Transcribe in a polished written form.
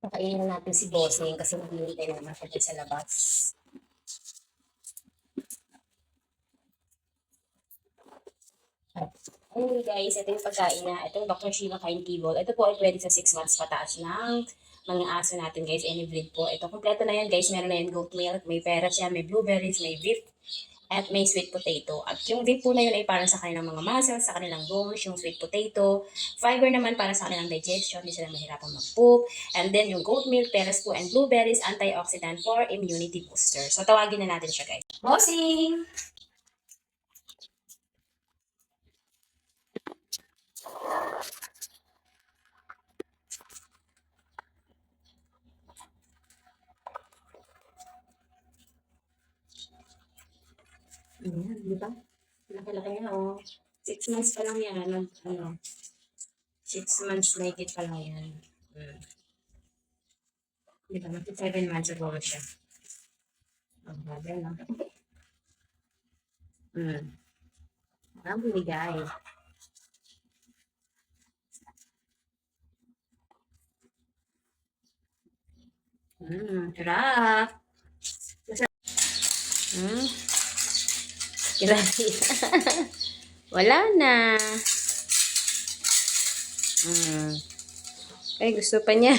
Pakainin natin si Bossing kasi maghihintay naman siya sa labas. Anyway guys, ito yung pagkain na, ito yung Dr. Shiva Kind Kibble. Ito po ay pwede sa 6 months pataas ng mga aso natin guys, any breed po. Ito, kompleto na yan guys, meron na yan goat milk, may peras yan, may blueberries, may beef, at may sweet potato. At yung beef po na yun ay para sa kanilang mga muscles, sa kanilang bones, yung sweet potato. Fiber naman para sa kanilang digestion, hindi sila mahirapan mag-poop. And then yung goat milk, peras po, and blueberries, antioxidant for immunity booster. So tawagin na natin siya guys. Bossing! Ayan, di ba? Laki-laki na, oh. 6 months pa lang yan. 6 months naked pa lang yan. Di ba? 7 months ago siya. Ang grabe, no? Ang bumigay. Sarap. Grabe. Wala na. Ay, gusto pa niya.